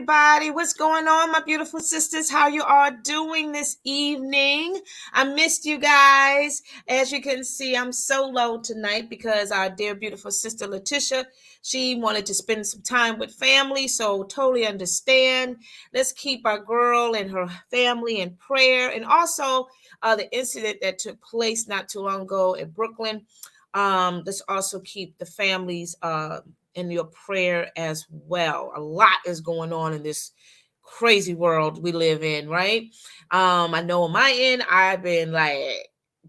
everybody. What's going on, my beautiful sisters? How you all doing this evening? I missed you guys. As you can see, I'm solo tonight because our dear beautiful sister Leticia, she wanted to spend some time with family, so totally understand. Let's keep our girl and her family in prayer. And also the incident that took place not too long ago in Brooklyn. Let's also keep the families in your prayer as well. A lot is going on in this crazy world we live in, right? I know on my end, I've been like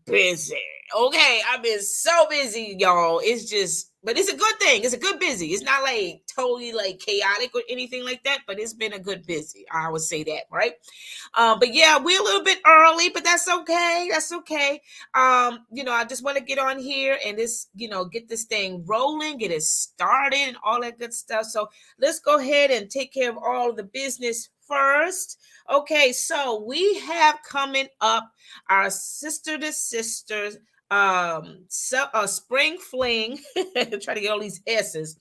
busy. Okay, I've been so busy, y'all. It's just, but it's a good thing. It's a good busy. It's not like totally like chaotic or anything like that, but it's been a good busy. I would say that, right? But yeah, we're a little bit early, but that's okay. That's okay. I just want to get on here and get this thing rolling, get it started and all that good stuff. So let's go ahead and take care of all of the business first. Okay, so we have coming up our sister to sisters spring fling. Try to get all these s's.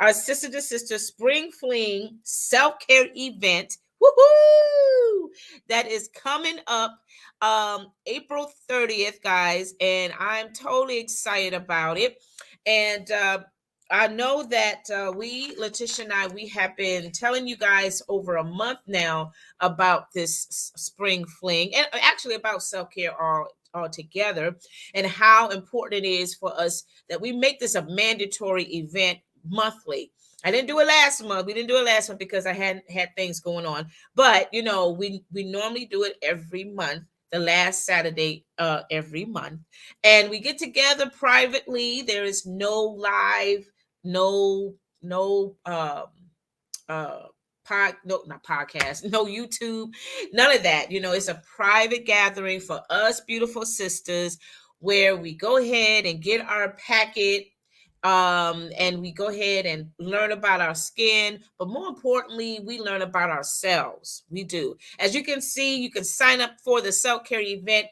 Our sister to sister spring fling self-care event. Woohoo! That is coming up April 30th, guys, and I'm totally excited about it. And I know that Leticia and I, we have been telling you guys over a month now about this spring fling and actually about self-care all together, and how important it is for us that we make this a mandatory event monthly. I didn't do it last month. We didn't do it last month because I hadn't had things going on. But we normally do it every month, the last Saturday every month, and we get together privately. There is no live, no not podcast, no YouTube, none of that. It's a private gathering for us beautiful sisters where we go ahead and get our packet, and we go ahead and learn about our skin, but more importantly, we learn about ourselves. We do. As you can see, you can sign up for the self-care event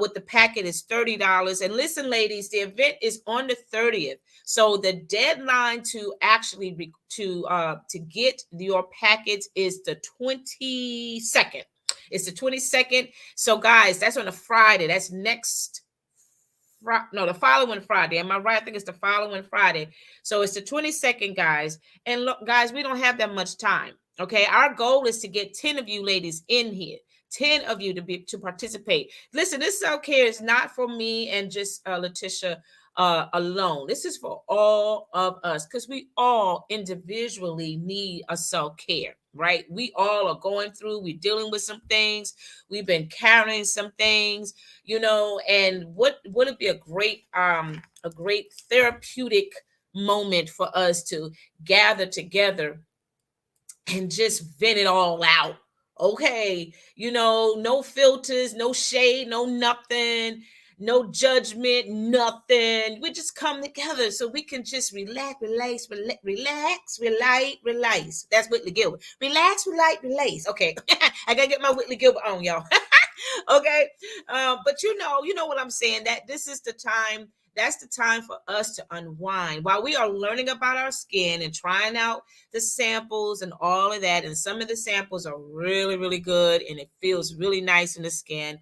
with the packet is $30. And listen, ladies, the event is on the 30th. So the deadline to actually to get your packets is the 22nd. It's the 22nd. So guys, that's on a Friday. That's the following Friday. Am I right? I think it's the following Friday. So it's the 22nd, guys. And look, guys, we don't have that much time. Okay. Our goal is to get 10 of you ladies in here. 10 of you to participate. Listen, this self-care is not for me and just Leticia alone. This is for all of us because we all individually need a self-care, right? We all are going through, we're dealing with some things, we've been carrying some things, and would it be a great therapeutic moment for us to gather together and just vent it all out. Okay, no filters, no shade, no nothing, no judgment, nothing. We just come together so we can just relax. That's Whitley Gilbert. Relax. Okay, I gotta get my Whitley Gilbert on, y'all. Okay, but you know what I'm saying. That this is the time. That's the time for us to unwind while we are learning about our skin and trying out the samples and all of that. And some of the samples are really, really good and it feels really nice in the skin.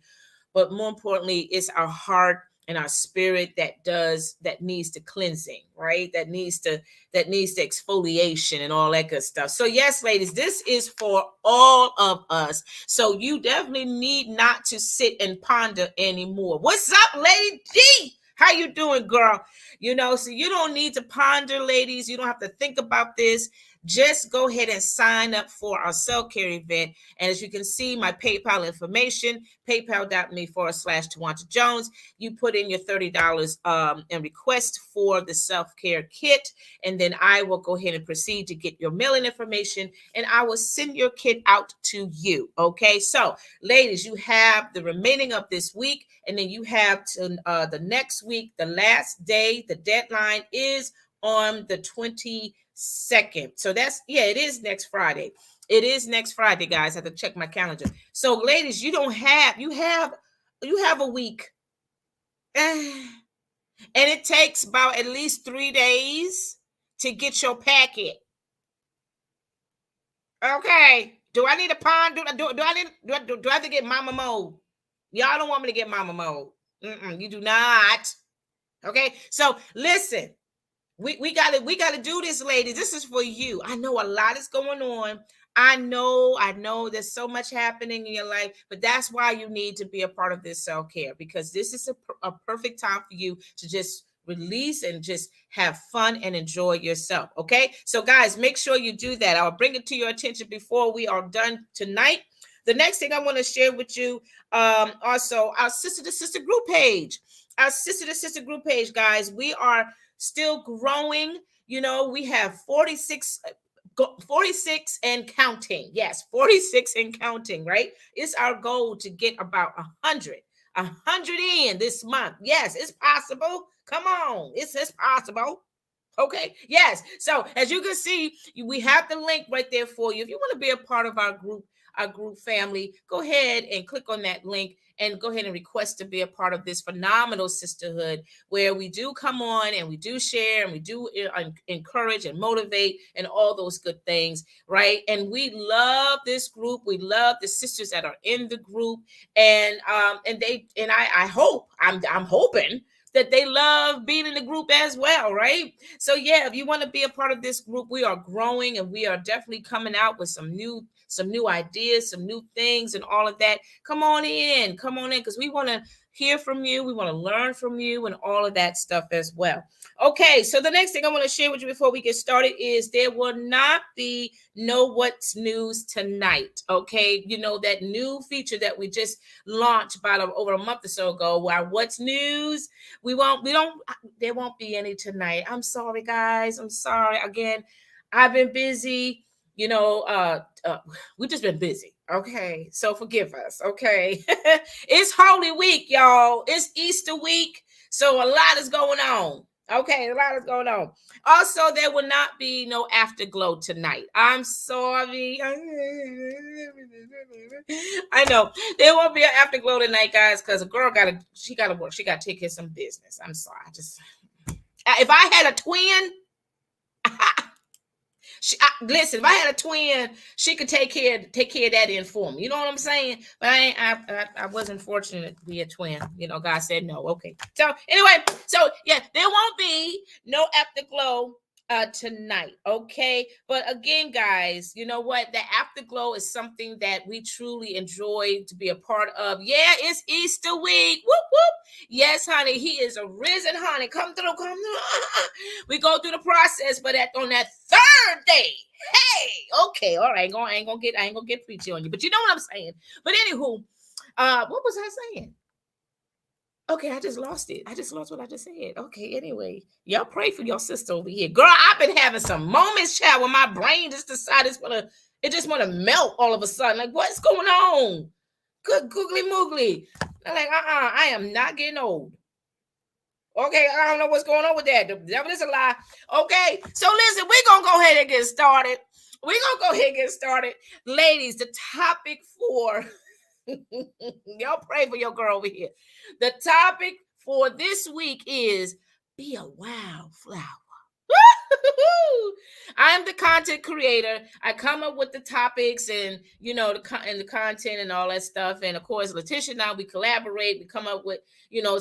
But more importantly, it's our heart and our spirit that needs the cleansing, right? That needs the exfoliation and all that good stuff. So yes, ladies, this is for all of us. So you definitely need not to sit and ponder anymore. What's up, Lady G? How you doing, girl? So you don't need to ponder, ladies. You don't have to think about this. Just go ahead and sign up for our self-care event. And as you can see, my PayPal information, paypal.me/Twonta Jones. You put in your $30 and request for the self-care kit. And then I will go ahead and proceed to get your mailing information. And I will send your kit out to you. Okay, so ladies, you have the remaining of this week. And then you have to the next week, the last day, the deadline is on the 22nd. So it is next Friday. It is next Friday, guys. I have to check my calendar. So ladies, you have a week. And it takes about at least 3 days to get your packet. Okay. Do I need a pond? Do I need do I have to get mama mode? Y'all don't want me to get mama mode. You do not. Okay. So listen, we gotta do this, ladies. This is for you. I know a lot is going on. I know there's so much happening in your life, but that's why you need to be a part of this self-care, because this is a perfect time for you to just release and just have fun and enjoy yourself. Okay, so guys, make sure you do that. I'll bring it to your attention before we are done tonight. The next thing I want to share with you, also our sister to sister group page. Our sister to sister group page, guys. We are still growing. We have 46 and counting. Yes, 46 and counting, right? It's our goal to get about 100 in this month. Yes, it's possible. Come on, it's possible. Okay, yes. So as you can see, we have the link right there for you. If you want to be a part of our group family, go ahead and click on that link and go ahead and request to be a part of this phenomenal sisterhood, where we do come on and we do share and we do encourage and motivate and all those good things, right? And we love this group. We love the sisters that are in the group, and I hope I'm hoping that they love being in the group as well, right? So yeah, if you want to be a part of this group, we are growing and we are definitely coming out with some new ideas, some new things and all of that. Come on in, because we want to hear from you. We want to learn from you and all of that stuff as well. Okay, so the next thing I want to share with you before we get started is there will not be Know What's News tonight. Okay, that new feature that we just launched about over a month or so ago, where What's News, there won't be any tonight. I'm sorry, guys. I'm sorry. Again, I've been busy. We've just been busy. Okay. So forgive us. Okay. It's Holy Week, y'all. It's Easter week. So a lot is going on. Okay, a lot is going on. Also, there will not be no afterglow tonight. I'm sorry. I know there won't be an afterglow tonight, guys, because a girl gotta work. She gotta take care of some business. I'm sorry. If I had a twin, listen, if I had a twin, she could take care of that in for me. You know what I'm saying? But I wasn't fortunate to be a twin. God said no. Okay. So anyway, yeah, there won't be no afterglow tonight. Okay. But again, guys, you know what? The afterglow is something that we truly enjoy to be a part of. Yeah, it's Easter week. Whoop whoop. Yes, honey, he is a risen, honey. Come through. We go through the process, but on that third day, hey, okay, all right, I ain't gonna get preachy on you, but you know what I'm saying. But anywho, what was I saying? Okay, I just lost it. I just lost what I just said. Okay, anyway, y'all pray for your sister over here, girl. I've been having some moments, child, when my brain just decided it just want to melt all of a sudden. Like, what's going on? Good googly moogly. I'm like, I am not getting old. Okay, I don't know what's going on with that. The devil is a lie. Okay, so listen, we're going to go ahead and get started. Ladies, the topic for, y'all pray for your girl over here. The topic for this week is be a wildflower. I'm the content creator. I come up with the topics and the content and all that stuff. And of course, Leticia and I, we collaborate. We come up with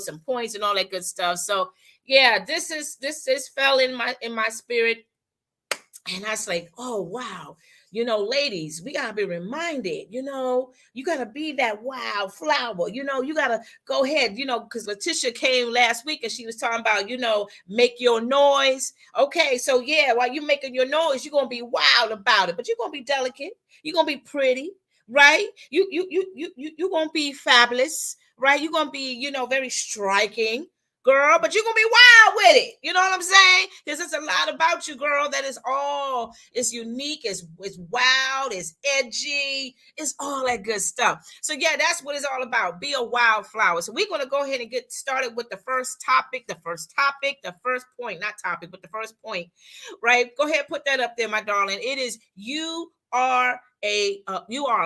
some points and all that good stuff. So yeah, this fell in my spirit, and I was like, oh wow. Ladies, we gotta be reminded, you gotta be that wildflower, you gotta go ahead, because Leticia came last week and she was talking about, make your noise. Okay, so yeah, while you're making your noise, you're gonna be wild about it, but you're gonna be delicate, you're gonna be pretty, right? You're gonna be fabulous, right? You're gonna be, very striking, girl, but you're gonna be wild with it. You know what I'm saying? Because it's a lot about you, girl, that is all, it's unique, it's wild, it's edgy, it's all that good stuff. So yeah, that's what it's all about. Be a wildflower. So we're gonna go ahead and get started with the first point, not topic, but the first point, right? Go ahead, put that up there, my darling. It is you are a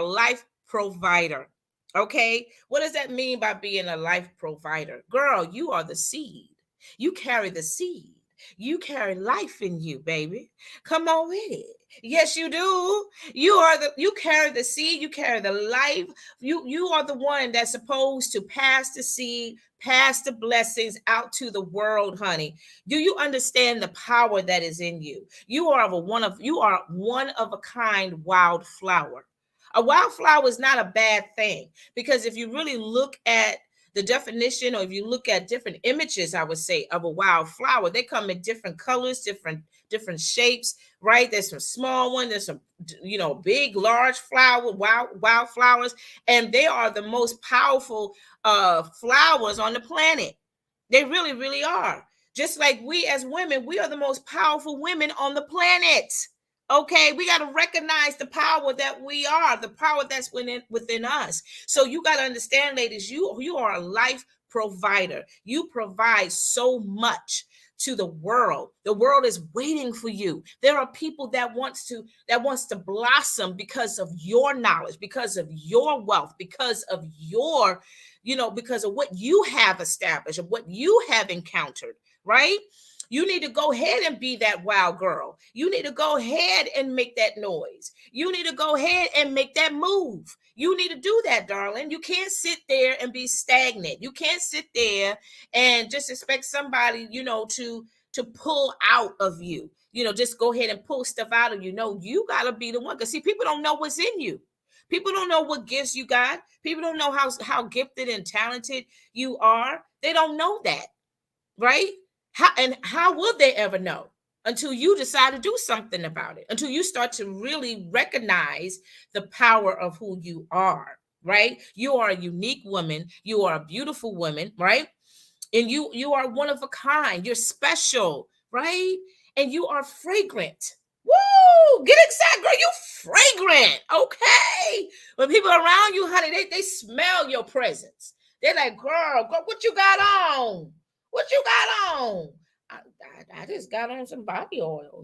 life provider. Okay, what does that mean by being a life provider? Girl, you are the seed. You carry the seed. You carry life in you, baby. Come on with it. Yes, you do. You carry the seed, you carry the life. You are the one that's supposed to pass the seed, pass the blessings out to the world, honey. Do you understand the power that is in you? You are one of a kind wildflower. A wildflower is not a bad thing, because if you really look at the definition, or if you look at different images, I would say, of a wildflower, they come in different colors, different shapes, right? There's some small ones, there's some, big, large wildflowers, and they are the most powerful flowers on the planet. They really, really are. Just like we as women, we are the most powerful women on the planet. Okay, we got to recognize the power that we are, the power that's within us. So you got to understand, ladies, you are a life provider. You provide so much to the world. The world is waiting for you. There are people that wants to blossom because of your knowledge, because of your wealth, because of because of what you have established, of what you have encountered, right? You need to go ahead and be that wild girl. You need to go ahead and make that noise. You need to go ahead and make that move. You need to do that, darling. You can't sit there and be stagnant. You can't sit there and just expect somebody, to pull out of you. Just go ahead and pull stuff out of you. No, you got to be the one. Because see, people don't know what's in you. People don't know what gifts you got. People don't know how gifted and talented you are. They don't know that, right? How will they ever know until you decide to do something about it? Until you start to really recognize the power of who you are, right? You are a unique woman. You are a beautiful woman, right? And you are one of a kind. You're special, right? And you are fragrant. Woo! Get excited, girl. You fragrant, okay? When people are around you, honey, they smell your presence. They're like, girl, what you got on? What you got on? I just got on some body oil,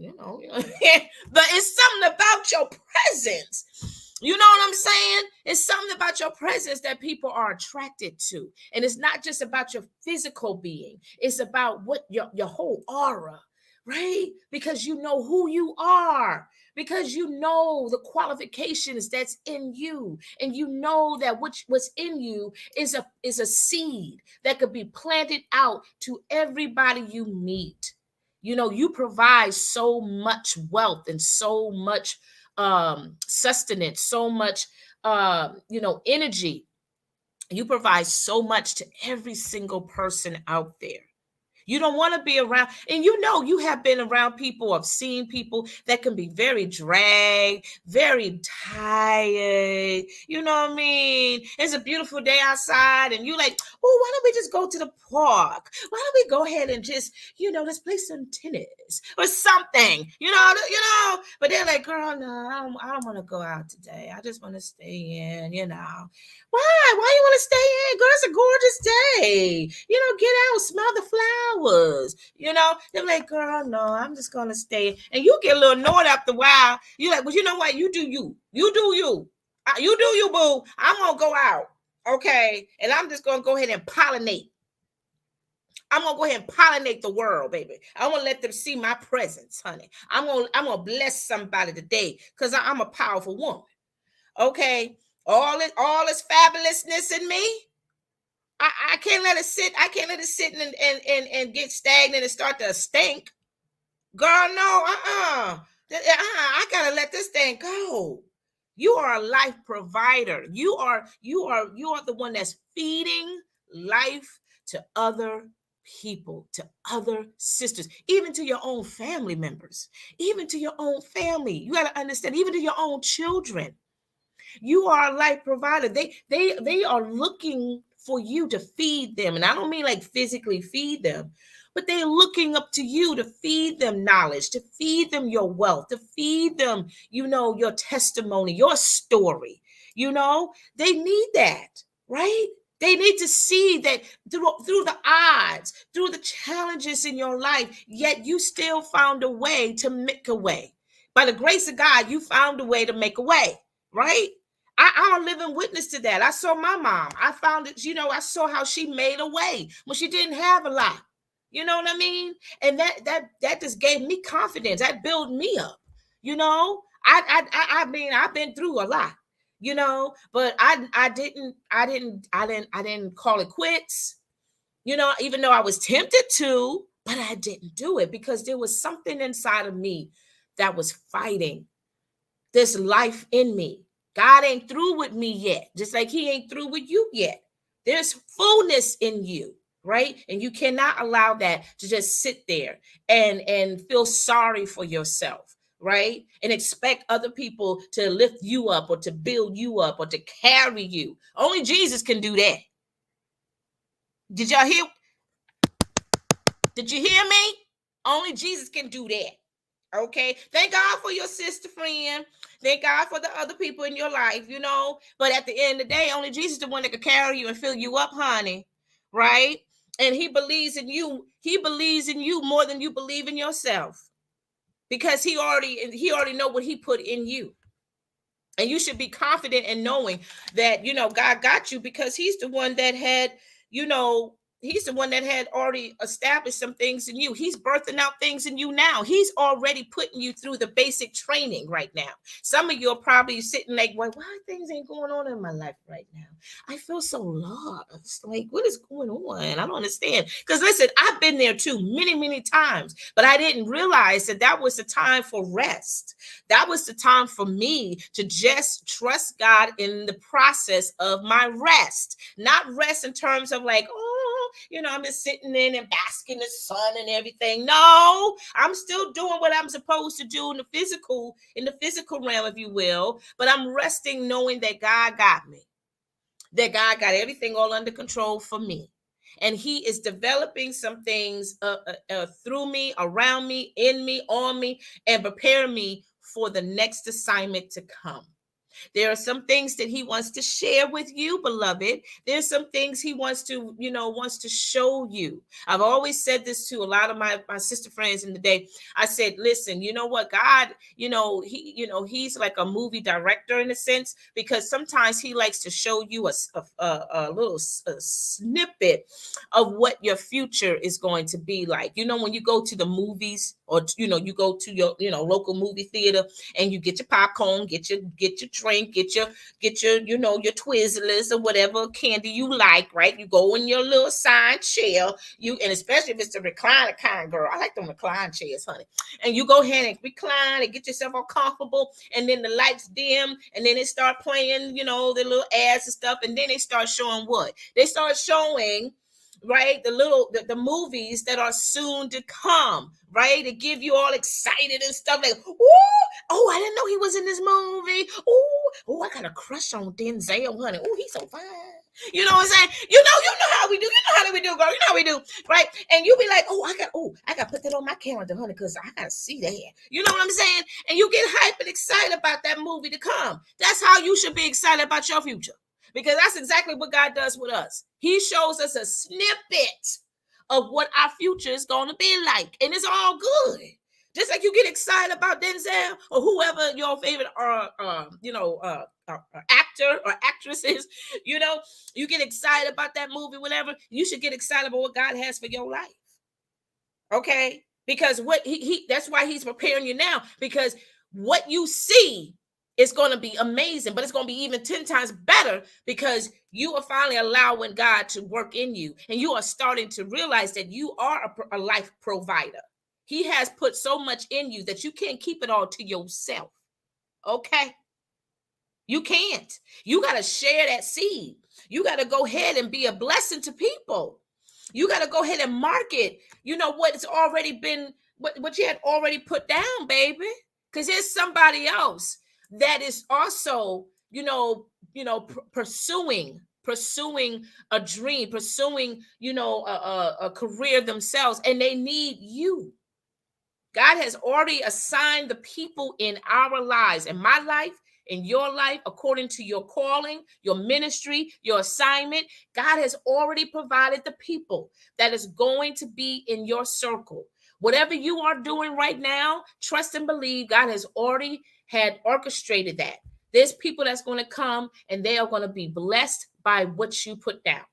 but it's something about your presence. You know what I'm saying? It's something about your presence that people are attracted to. And it's not just about your physical being. It's about what your whole aura, right? Because you know who you are, because you know the qualifications that's in you, and you know that what's in you is a seed that could be planted out to everybody you meet. You provide so much wealth and so much sustenance, so much energy. You provide so much to every single person out there. You don't want to be around, and you have been around people, have seen people that can be very dragged, very tired. You know what I mean? It's a beautiful day outside, and you like, oh, why don't we just go to the park? Why don't we go ahead and just, let's play some tennis or something, But they're like, girl, no, I don't want to go out today. I just want to stay in, Why? Why you want to stay in? Girl, it's a gorgeous day. Get out, smell the flowers. They're like, girl, no, I'm just gonna stay. And you get a little annoyed after a while. You're like, well, you know what? You do you. You do you. You do you, boo. I'm gonna go out, okay? And I'm just gonna go ahead and pollinate. I'm gonna go ahead and pollinate the world, baby. I want to let them see my presence, honey. I'm gonna bless somebody today because I'm a powerful woman. Okay, all this fabulousness in me. I can't let it sit. I can't let it sit and get stagnant and start to stink. Girl, no, I gotta let this thing go. You are a life provider. You are the one that's feeding life to other people, to other sisters, even to your own family members, even to your own family. You got to understand, even to your own children. You are a life provider. They are looking for you to feed them. And I don't mean like physically feed them, but they're looking up to you to feed them knowledge, to feed them your wealth, to feed them, your testimony, your story. They need that, right? They need to see that through the odds, through the challenges in your life, yet you still found a way to make a way. By the grace of God, you found a way to make a way, right? I'm a living witness to that. I saw my mom. I found it, I saw how she made a way when she didn't have a lot. You know what I mean? And that just gave me confidence. That built me up. You know, I mean, I've been through a lot, but I didn't call it quits, even though I was tempted to, but I didn't do it because there was something inside of me that was fighting this life in me. God ain't through with me yet, just like he ain't through with you yet. There's fullness in you, right? And you cannot allow that to just sit there and feel sorry for yourself, right? And expect other people to lift you up or to build you up or to carry you. Only Jesus can do that. Did y'all hear? Did you hear me? Only Jesus can do that. Okay. Thank God for your sister friend. Thank God for the other people in your life, But at the end of the day, only Jesus is the one that can carry you and fill you up, honey. Right? And he believes in you. He believes in you more than you believe in yourself. Because he already know what he put in you. And you should be confident in knowing that, God got you because he's the one that had, he's the one that had already established some things in you. He's birthing out things in you now. He's already putting you through the basic training right now. Some of you are probably sitting like, well, why things ain't going on in my life right now? I feel so lost. Like, what is going on? I don't understand. Because listen, I've been there too many, many times, but I didn't realize that was the time for rest. That was the time for me to just trust God in the process of my rest. Not rest in terms of like, I'm just sitting in and basking in the sun and everything. No, I'm still doing what I'm supposed to do in the physical realm, if you will. But I'm resting knowing that God got me. That God got everything all under control for me. And he is developing some things through me, around me, in me, on me, and preparing me for the next assignment to come. There are some things that he wants to share with you, beloved. There's some things he wants to show you. I've always said this to a lot of my sister friends in the day. I said, listen, you know what? God, he's like a movie director in a sense, because sometimes he likes to show you a little snippet of what your future is going to be like. When you go to the movies or, you go to your, local movie theater and you get your popcorn, get your drink, get your your Twizzlers or whatever candy you like, right? You go in your little assigned chair, and especially if it's the recliner kind, girl. I like them recline chairs, honey. And you go ahead and recline and get yourself all comfortable, and then the lights dim, and then they start playing, the little ads and stuff, and then they start showing what? They start showing, right, the movies that are soon to come, right? To give you all excited and stuff like, oh, I didn't know he was in this movie. Oh, I got a crush on Denzel, honey. Oh, he's so fine. You know what I'm saying? You know how we do. You know how we do, girl. You know how we do, right? And you be like, I got to put that on my calendar, honey, because I got to see that. You know what I'm saying? And you get hyped and excited about that movie to come. That's how you should be excited about your future. Because that's exactly what God does with us. He shows us a snippet of what our future is going to be like. And it's all good. Just like you get excited about Denzel or whoever your favorite actor or actress is, you get excited about that movie, whatever. You should get excited about what God has for your life. Okay? Because what that's why he's preparing you now. Because what you see is going to be amazing, but it's going to be even 10 times better because you are finally allowing God to work in you. And you are starting to realize that you are a life provider. He has put so much in you that you can't keep it all to yourself. Okay? You can't. You got to share that seed. You got to go ahead and be a blessing to people. You got to go ahead and market, what's already been, what you had already put down, baby. Because there's somebody else that is also, pursuing a dream, pursuing, a career themselves, and they need you. God has already assigned the people in our lives, in my life, in your life, according to your calling, your ministry, your assignment. God has already provided the people that is going to be in your circle. Whatever you are doing right now, trust and believe God has already had orchestrated that. There's people that's going to come and they are going to be blessed by what you put down.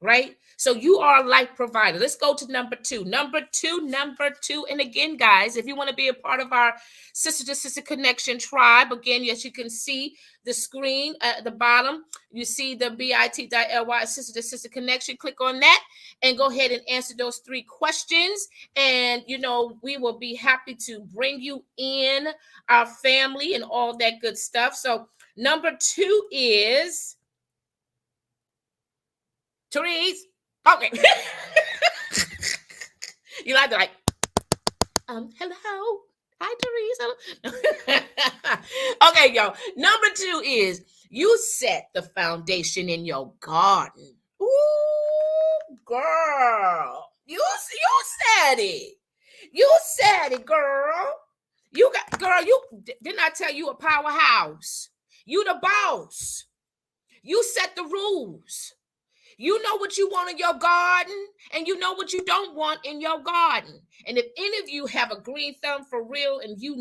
right? So you are a life provider. Let's go to number two. Number two. And again, guys, if you want to be a part of our sister to sister connection tribe, again, yes, you can see the screen at the bottom. You see the bit.ly sister to sister connection. Click on that and go ahead and answer those 3 questions. And, we will be happy to bring you in our family and all that good stuff. So number 2 is Therese. Okay. You like to hello. Hi, Therese. Okay, y'all. Number 2 is you set the foundation in your garden. Ooh, girl. You said it. You said it, girl. You didn't I tell you a powerhouse? You the boss. You set the rules. You know what you want in your garden, and you know what you don't want in your garden. And if any of you have a green thumb for real, and you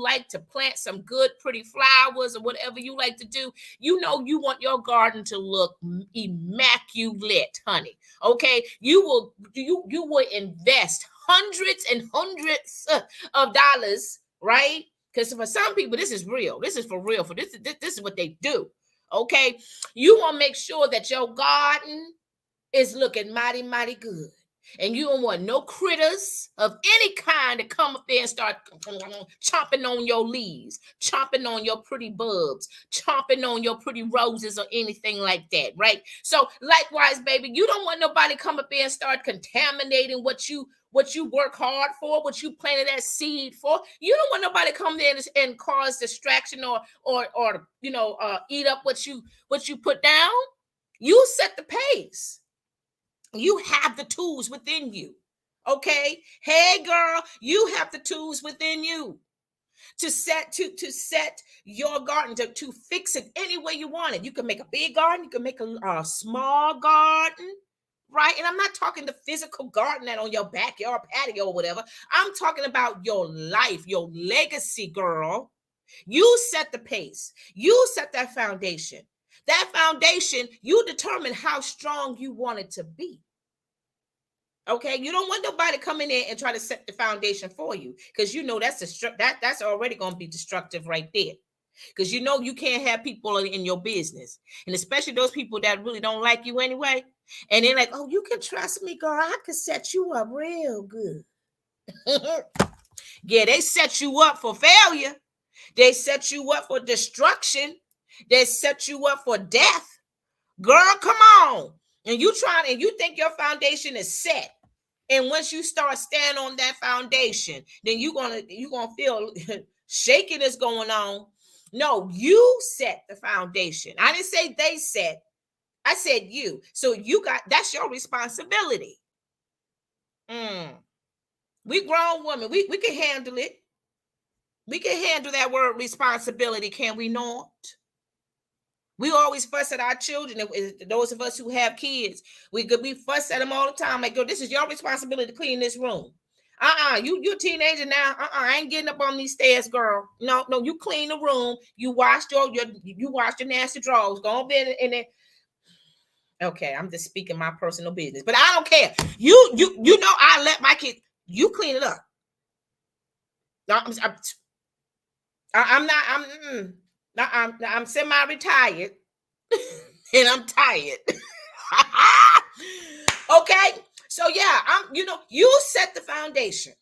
like to plant some good, pretty flowers or whatever you like to do, you want your garden to look immaculate, honey. Okay, you will invest hundreds and hundreds of dollars, right? Because for some people, this is real. This is for real. For this is what they do. Okay, you want to make sure that your garden is looking mighty, mighty good. And you don't want no critters of any kind to come up there and start chomping on your leaves, chomping on your pretty bulbs, chomping on your pretty roses or anything like that, right? So likewise, baby, you don't want nobody come up there and start contaminating what you work hard for, what you planted that seed for. You don't want nobody to come there and cause distraction or eat up what you put down. You set the pace. You have the tools within you. Okay? Hey girl, you have the tools within you to set your garden, to fix it any way you want it. You can make a big garden, you can make a small garden, right? And I'm not talking the physical garden that on your backyard patio or whatever. I'm talking about your life, your legacy, girl. You set the pace. You set that foundation. That foundation, you determine how strong you want it to be. Okay, you don't want nobody coming in and try to set the foundation for you, because that's already going to be destructive right there. Because you can't have people in your business, and especially those people that really don't like you anyway. And they're like, "Oh, you can trust me, girl. I can set you up real good." Yeah, they set you up for failure. They set you up for destruction. They set you up for death. Girl, come on. And you think your foundation is set. And once you start standing on that foundation, then you're gonna feel shaking is going on. No, you set the foundation. I didn't say they set. I said you. So that's your responsibility. We grown women. We can handle it. We can handle that word responsibility, can we not? We always fuss at our children. Those of us who have kids, we fuss at them all the time. Like, girl, this is your responsibility to clean this room. You a teenager now. I ain't getting up on these stairs, girl. No, you clean the room. You washed your nasty drawers. Go on there and then. Okay, I'm just speaking my personal business, but I don't care. I let my kids. You clean it up. I'm semi-retired and I'm tired. Okay, so yeah, you set the foundation.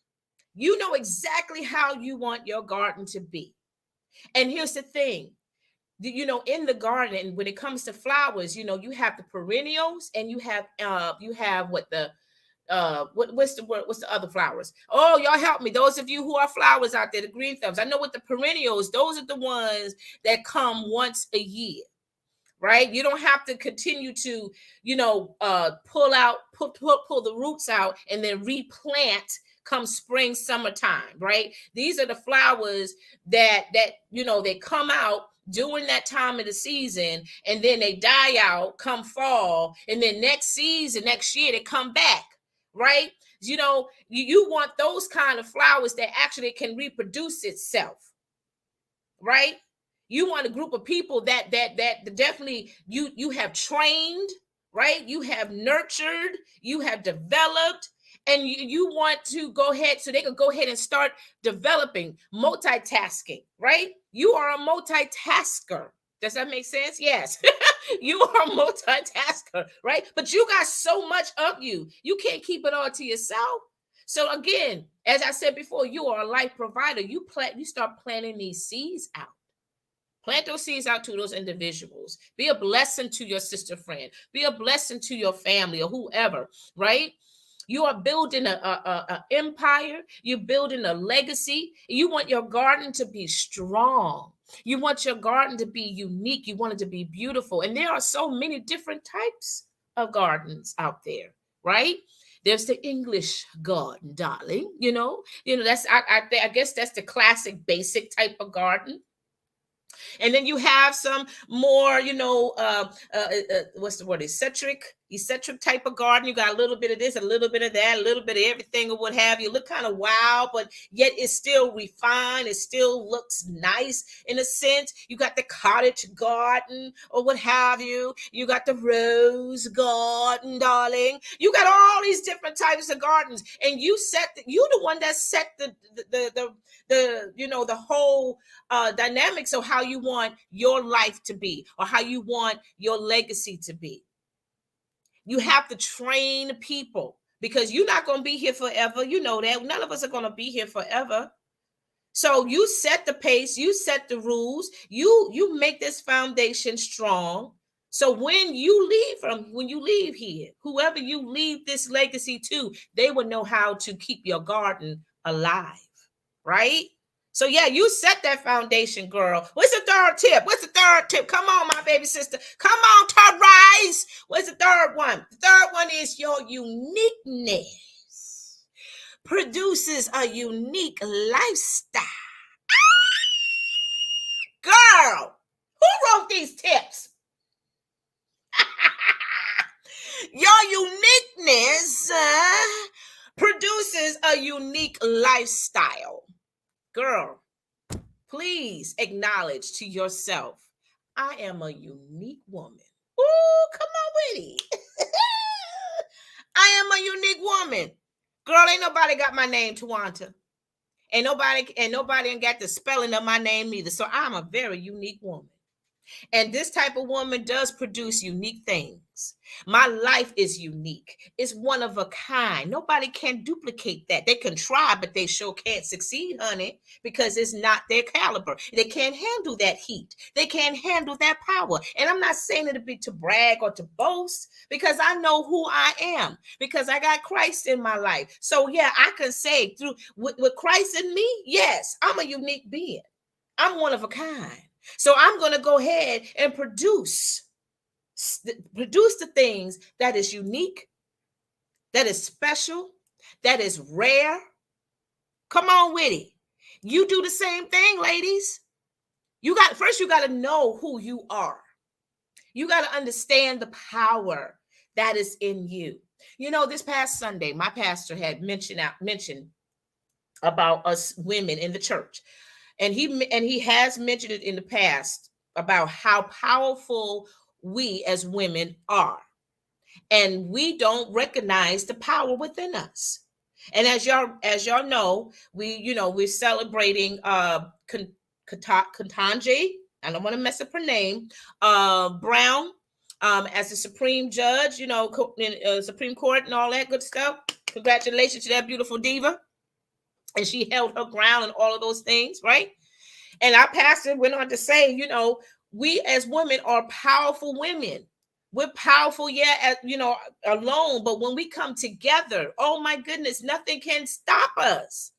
You know exactly how you want your garden to be. And here's the thing, in the garden, when it comes to flowers, you have the perennials, and you have what the what's the other flowers? Oh, y'all help me. Those of you who are flowers out there, the green thumbs. I know what the perennials, those are the ones that come once a year, right? You don't have to continue to, pull the roots out and then replant come spring, summertime, right? These are the flowers that they come out during that time of the season, and then they die out come fall, and then next year they come back, right? You want those kind of flowers that actually can reproduce itself, right? You want a group of people that definitely you have trained, right? You have nurtured, you have developed, and you want to go ahead so they can go ahead and start developing, multitasking, right? You are a multitasker. Does that make sense? Yes. You are a multitasker, right? But you got so much of you. You can't keep it all to yourself. So again, as I said before, you are a life provider. You start planting these seeds out. Plant those seeds out to those individuals. Be a blessing to your sister friend. Be a blessing to your family or whoever, right? You are building a empire. You're building a legacy. You want your garden to be strong. You want your garden to be unique. You want it to be beautiful. And there are so many different types of gardens out there, right? There's the English garden, darling. That's I guess that's the classic, basic type of garden. And then you have some more, what's the word? Eccentric type of garden. You got a little bit of this, a little bit of that, a little bit of everything or what have you. Look kind of wild, but yet it's still refined. It still looks nice in a sense. You got the cottage garden or what have you. You got the rose garden, darling. You got all these different types of gardens, and you the one that set the whole dynamics of how you want your life to be or how you want your legacy to be. You have to train people because you're not going to be here forever. You know that. None of us are going to be here forever. So you set the pace, you set the rules, you make this foundation strong. So when you leave here, whoever you leave this legacy to, they will know how to keep your garden alive, right? So yeah, you set that foundation, girl. What's the third tip? Come on, my baby sister. Come on, Tarice. What's the third one? The third one is your uniqueness produces a unique lifestyle. Girl, who wrote these tips? Your uniqueness produces a unique lifestyle. Girl, please acknowledge to yourself, I am a unique woman. Ooh, come on with it. I am a unique woman. Girl, ain't nobody got my name Twonta. Ain't nobody got the spelling of my name either. So I'm a very unique woman. And this type of woman does produce unique things. My life is unique. It's one of a kind. Nobody can duplicate that. They can try, but they sure can't succeed, honey, because it's not their caliber. They can't handle that heat. They can't handle that power. And I'm not saying it to be to brag or to boast, because I know who I am, because I got Christ in my life. So yeah, I can say with Christ in me, yes, I'm a unique being. I'm one of a kind. So I'm going to go ahead and produce the things that is unique, that is special, that is rare. Come on with it. You do the same thing, ladies. You got to know who you are. You got to understand the power that is in you. You know, this past Sunday, my pastor had mentioned about us women in the church. And he has mentioned it in the past about how powerful we as women are. And we don't recognize the power within us. And as y'all know, we're celebrating Ketanji, I don't want to mess up her name, Brown, as a Supreme Judge, in Supreme Court and all that good stuff. Congratulations to that beautiful diva. And she held her ground and all of those things, right? And our pastor went on to say, we as women are powerful women. We're powerful, alone. But when we come together, oh my goodness, nothing can stop us.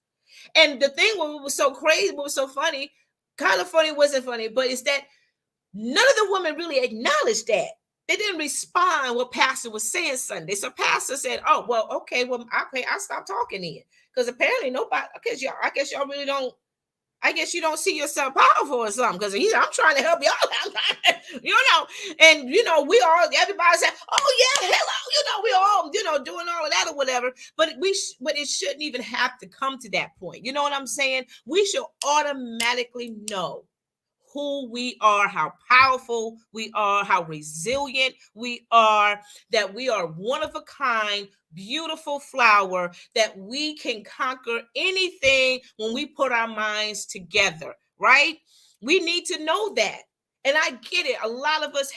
And the thing what was so crazy, what was so funny, kind of funny, wasn't funny, but it's that none of the women really acknowledged that. They didn't respond what pastor was saying Sunday. So pastor said, oh, well, okay, I'll stop talking then. Because apparently nobody, I guess y'all really don't, I guess you don't see yourself powerful or something. Because I'm trying to help y'all out, and everybody said, oh yeah, hello, we all, doing all of that or whatever. But it shouldn't even have to come to that point. You know what I'm saying? We should automatically know who we are, how powerful we are, how resilient we are, that we are one of a kind, beautiful flower, that we can conquer anything when we put our minds together, right? We need to know that. And I get it. A lot of us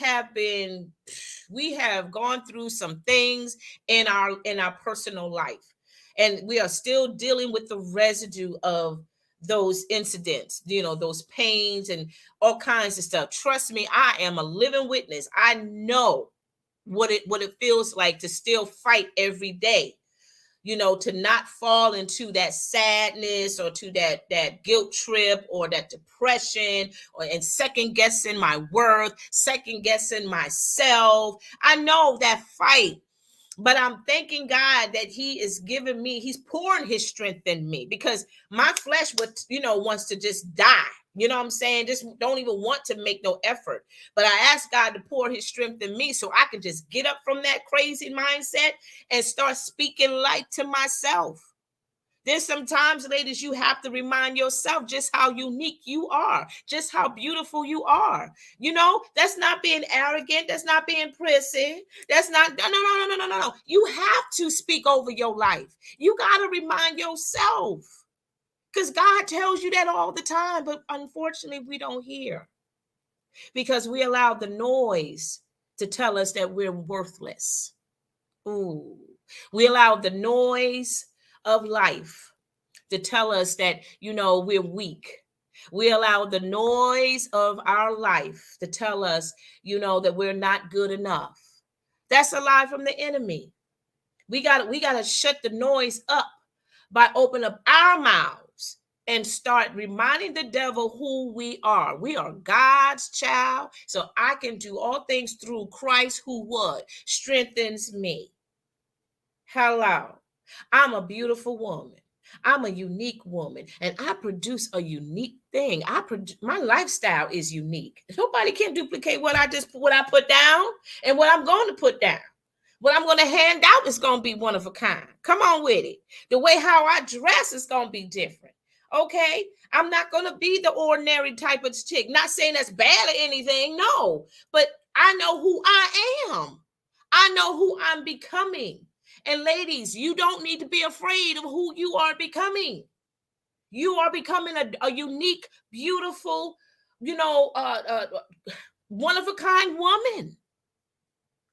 we have gone through some things in our personal life. And we are still dealing with the residue of those incidents, those pains and all kinds of stuff. Trust me, I am a living witness. I know what it feels like to still fight every day, to not fall into that sadness or to that guilt trip or that depression and second guessing my worth, second guessing myself. I know that fight. But I'm thanking God that he's pouring his strength in me, because my flesh wants to just die. You know what I'm saying? Just don't even want to make no effort. But I ask God to pour his strength in me so I can just get up from that crazy mindset and start speaking light to myself. There's sometimes, ladies, you have to remind yourself just how unique you are, just how beautiful you are. That's not being arrogant. That's not being prissy. That's not, no. You have to speak over your life. You got to remind yourself, because God tells you that all the time. But unfortunately, we don't hear, because we allow the noise to tell us that we're worthless. Ooh, we allow the noise of life to tell us that, we're weak. We allow the noise of our life to tell us, that we're not good enough. That's a lie from the enemy. We got to shut the noise up by opening up our mouths and start reminding the devil who we are. We are God's child, so I can do all things through Christ who what? Strengthens me. Hello. I'm a beautiful woman. I'm a unique woman, and I produce a unique thing. My lifestyle is unique. Nobody can duplicate what I put down and what I'm going to put down. What I'm going to hand out is going to be one of a kind. Come on with it. The way how I dress is going to be different. Okay? I'm not going to be the ordinary type of chick. Not saying that's bad or anything. No. But I know who I am. I know who I'm becoming. And ladies, you don't need to be afraid of who you are becoming. You are becoming a unique, beautiful, one of a kind woman.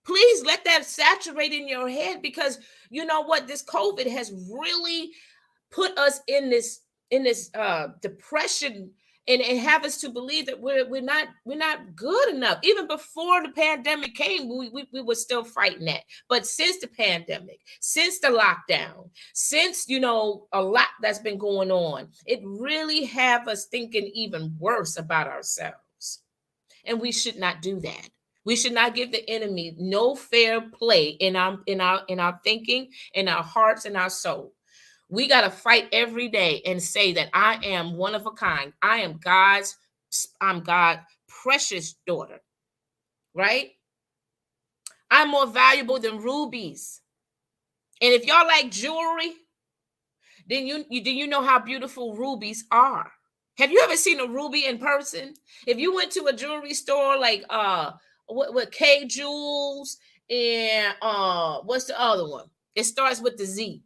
Please let that saturate in your head, because you know what? This COVID has really put us in this depression, and have us to believe that we're not good enough. Even before the pandemic came, we were still fighting that. But since the pandemic, since the lockdown, since a lot that's been going on, it really have us thinking even worse about ourselves. And we should not do that. We should not give the enemy no fair play in our thinking, in our hearts, and our soul. We got to fight every day and say that I am one of a kind. I'm God's precious daughter, right? I'm more valuable than rubies. And if y'all like jewelry, then you know how beautiful rubies are. Have you ever seen a ruby in person? If you went to a jewelry store like what K Jewels and what's the other one? It starts with the Z.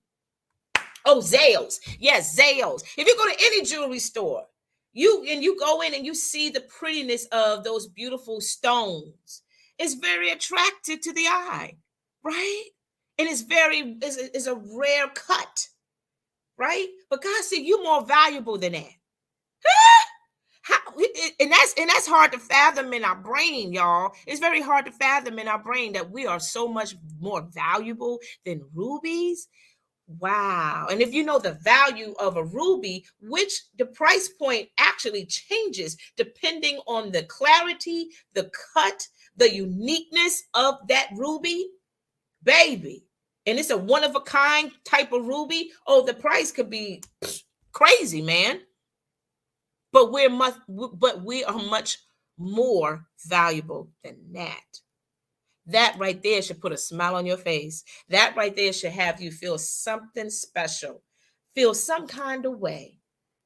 Oh, Zales. Yes, Zales. If you go to any jewelry store, you go in and you see the prettiness of those beautiful stones. It's very attractive to the eye, right? And it's a rare cut, right? But God said you're more valuable than that. And that's hard to fathom in our brain, y'all. It's very hard to fathom in our brain that we are so much more valuable than rubies. Wow. And if you know the value of a ruby, which the price point actually changes depending on the clarity, the cut, the uniqueness of that ruby, baby. And it's a one of a kind type of ruby. Oh, the price could be crazy, man. But we are much more valuable than that. That right there should put a smile on your face. That right there should have you feel something special, feel some kind of way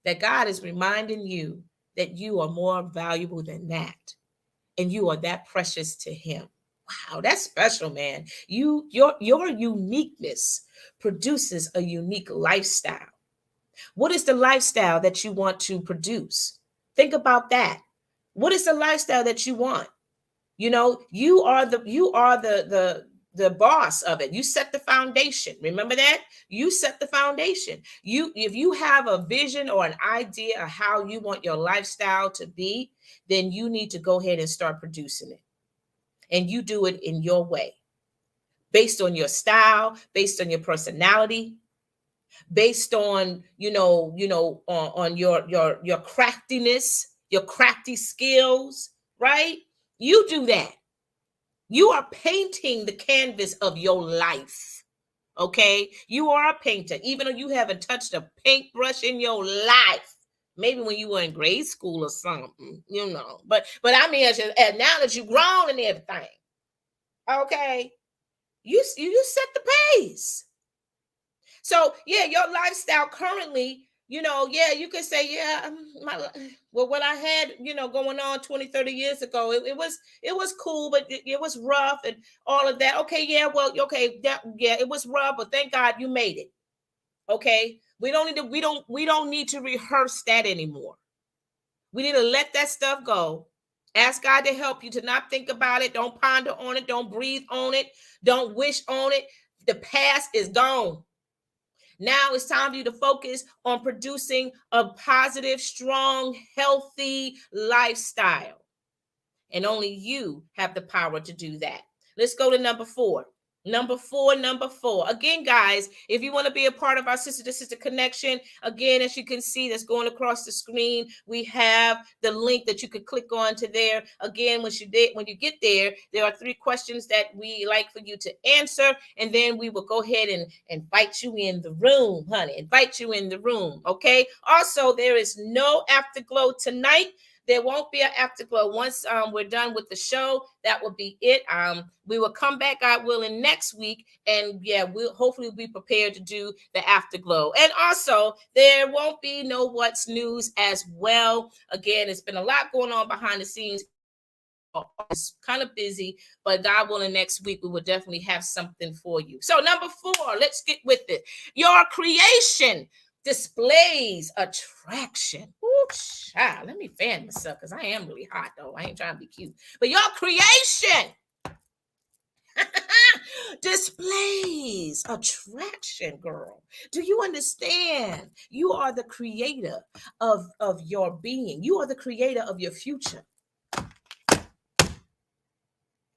that God is reminding you that you are more valuable than that, and you are that precious to him. Wow, that's special, man. Your uniqueness produces a unique lifestyle. What is the lifestyle that you want to produce? Think about that. What is the lifestyle that you want? You are the boss of it. You set the foundation. Remember that? You set the foundation. If you have a vision or an idea of how you want your lifestyle to be, then you need to go ahead and start producing it. And you do it in your way, based on your style, based on your personality, based on on your craftiness, your crafty skills, right? You do that. You are painting the canvas of your life. Okay, you are a painter, even though you haven't touched a paintbrush in your life. Maybe when you were in grade school or something, But I mean, as now that you've grown and everything, okay, you set the pace. So yeah, your lifestyle currently, yeah, you could say, yeah, what I had, going on 20, 30 years ago, it was cool, but it was rough and all of that. Okay, yeah, well, okay, yeah, it was rough, but thank God you made it. Okay, we don't need to rehearse that anymore. We need to let that stuff go. Ask God to help you to not think about it. Don't ponder on it. Don't breathe on it. Don't wish on it. The past is gone. Now it's time for you to focus on producing a positive, strong, healthy lifestyle. And only you have the power to do that. Let's go to number 4. Number four. Again, guys, if you want to be a part of our sister to sister connection, again, as you can see, that's going across the screen, we have the link that you could click on to there. Again, when you get there, there are 3 questions that we like for you to answer, and then we will go ahead and invite you in the room, honey. Invite you in the room, okay? Also, there is no afterglow tonight. There won't be an afterglow. Once we're done with the show, that will be it. We will come back, God willing, next week, and yeah, we'll hopefully be prepared to do the afterglow. And also, there won't be no what's news as well. Again, it's been a lot going on behind the scenes. It's kind of busy, but God willing, next week we will definitely have something for you. So number 4, let's get with it. Your creation displays attraction. Ooh, child, let me fan myself because I am really hot though. I ain't trying to be cute. But your creation displays attraction, girl. Do you understand? You are the creator of your being. You are the creator of your future.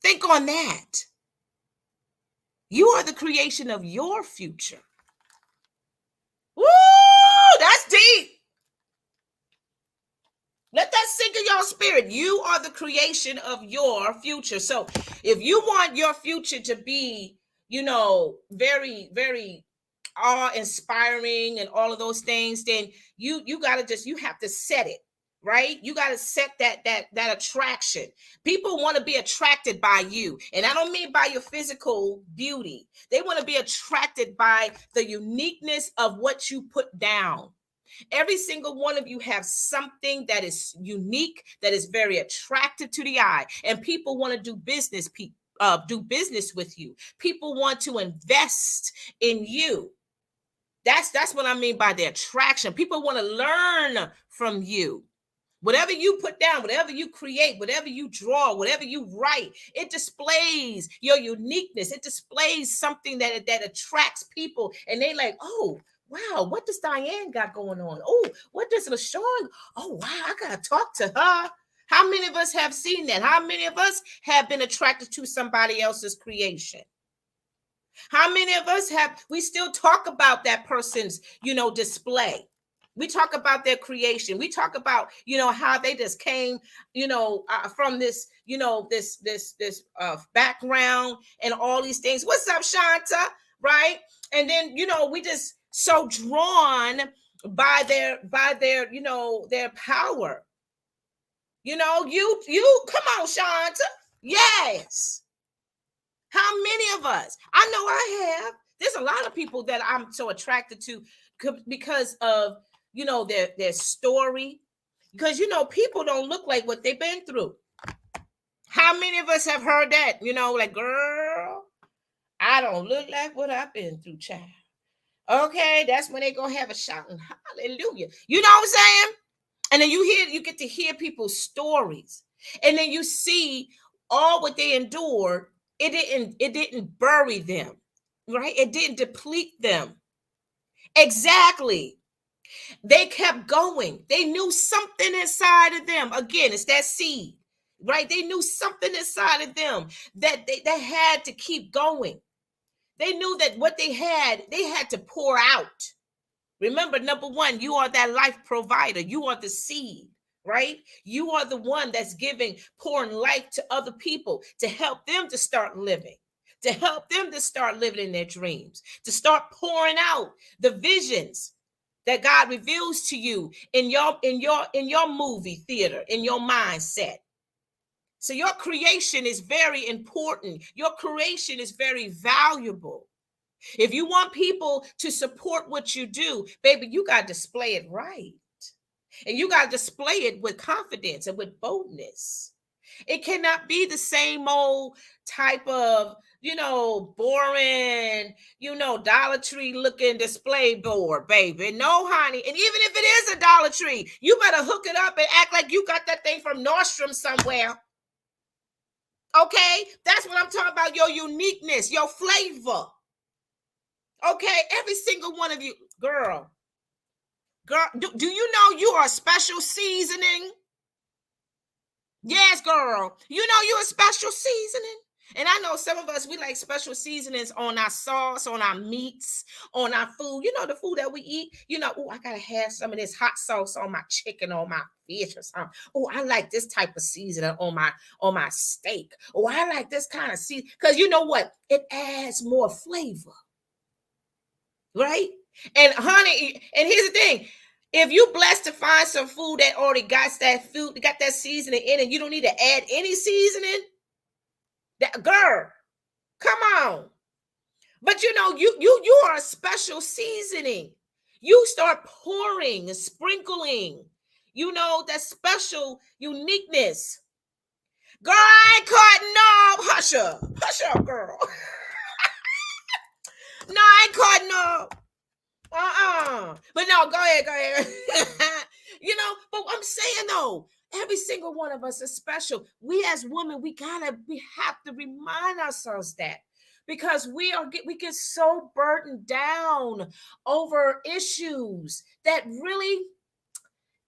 Think on that. You are the creation of your future. Woo! That's deep. Let that sink in your spirit. You are the creation of your future. So if you want your future to be, very, very awe-inspiring and all of those things, then you have to set it. Right? You got to set that attraction. People want to be attracted by you. And I don't mean by your physical beauty. They want to be attracted by the uniqueness of what you put down. Every single one of you have something that is unique, that is very attractive to the eye. And people want to do business with you. People want to invest in you. That's what I mean by the attraction. People want to learn from you. Whatever you put down, whatever you create, whatever you draw, whatever you write, it displays your uniqueness. It displays something that attracts people. And they like, oh, wow, what does Diane got going on? Oh, what does LaShawn? Oh, wow, I got to talk to her. How many of us have seen that? How many of us have been attracted to somebody else's creation? How many of us we still talk about that person's, display? We talk about their creation. We talk about, how they just came, from this, this background and all these things. What's up, Shanta? Right? And then, we just so drawn by their, their power. You come on, Shanta. Yes. How many of us? I know I have. There's a lot of people that I'm so attracted to because of, their story, Because, people don't look like what they've been through. How many of us have heard that? Like, girl, I don't look like what I've been through, child. Okay, that's when they gonna have a shouting hallelujah. You know what I'm saying? And then you get to hear people's stories, and then you see all what they endured. It didn't bury them, right? It didn't deplete them. Exactly. They kept going. They knew something inside of them. Again, it's that seed, right? They knew something inside of them that they had to keep going. They knew that what they had to pour out. Remember, number one, you are that life provider. You are the seed, right? You are the one that's pouring life to other people to help them to start living, to help them to start living in their dreams, to start pouring out the visions that God reveals to you in your movie theater, in your mindset. So your creation is very important. Your creation is very valuable. If you want people to support what you do, baby, you got to display it right. And you got to display it with confidence and with boldness. It cannot be the same old type of, boring, Dollar Tree looking display board, baby. No, honey. And even if it is a Dollar Tree, you better hook it up and act like you got that thing from Nordstrom somewhere. Okay? That's what I'm talking about, your uniqueness, your flavor. Okay? Every single one of you, girl, do you know you are a special seasoning? Yes, girl. You know you're a special seasoning. And I know some of us, we like special seasonings on our sauce, on our meats, on our food. The food that we eat. I got to have some of this hot sauce on my chicken, on my fish or something. Oh, I like this type of seasoning on my steak. Oh, I like this kind of seasoning. Because you know what? It adds more flavor. Right? And honey, and here's the thing. If you blessed to find some food that already got that seasoning in, and you don't need to add any seasoning, that girl, come on. But you are a special seasoning. You start pouring and sprinkling, that special uniqueness. Girl, I ain't cutting up. Hush up, girl. No, I ain't cutting up. But no, go ahead. But I'm saying though, every single one of us is special. We as women, we have to remind ourselves that, because we get so burdened down over issues that really,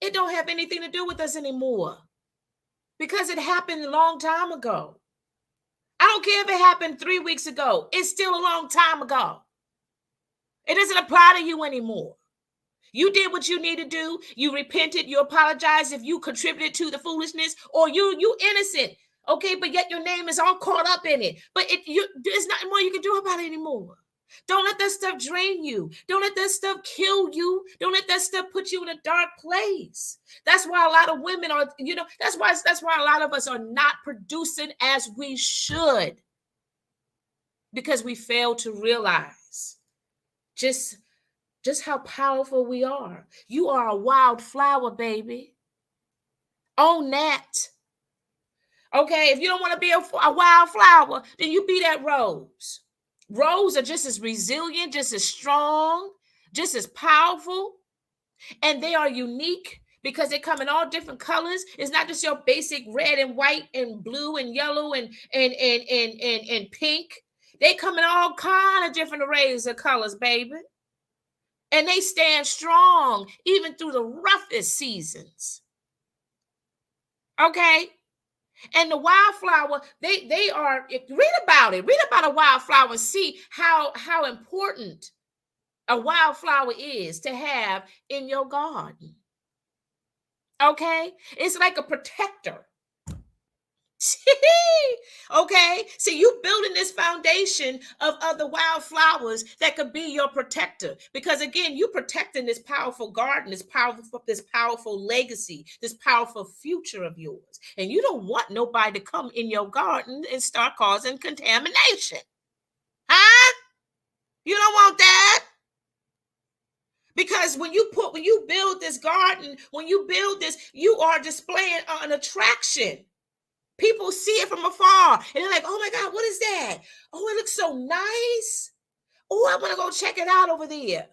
it don't have anything to do with us anymore, because it happened a long time ago. I don't care if it happened 3 weeks ago. It's still a long time ago. It doesn't apply to you anymore. You did what you need to do. You repented. You apologized if you contributed to the foolishness, or you innocent. Okay, but yet your name is all caught up in it. But there's nothing more you can do about it anymore. Don't let that stuff drain you. Don't let that stuff kill you. Don't let that stuff put you in a dark place. That's why a lot of women are, that's why a lot of us are not producing as we should, because we fail to realize just how powerful we are. You are a wildflower, baby. Own that. Okay, if you don't want to be a wildflower, then you be that rose. Roses are just as resilient, just as strong, just as powerful. And they are unique because they come in all different colors. It's not just your basic red and white and blue and yellow and pink. They come in all kind of different arrays of colors, baby. And they stand strong even through the roughest seasons. Okay? And the wildflower, they are, read about it. Read about a wildflower and see how important a wildflower is to have in your garden. Okay? It's like a protector. Okay, see, you building this foundation of other wildflowers that could be your protector, because again, you protecting this powerful garden, this powerful legacy, this powerful future of yours, and you don't want nobody to come in your garden and start causing contamination, huh? You don't want that, because Because when you build this garden, when you build this, you are displaying an attraction. People see it from afar and they're like, oh my God, what is that? Oh, it looks so nice. Oh, I want to go check it out over there.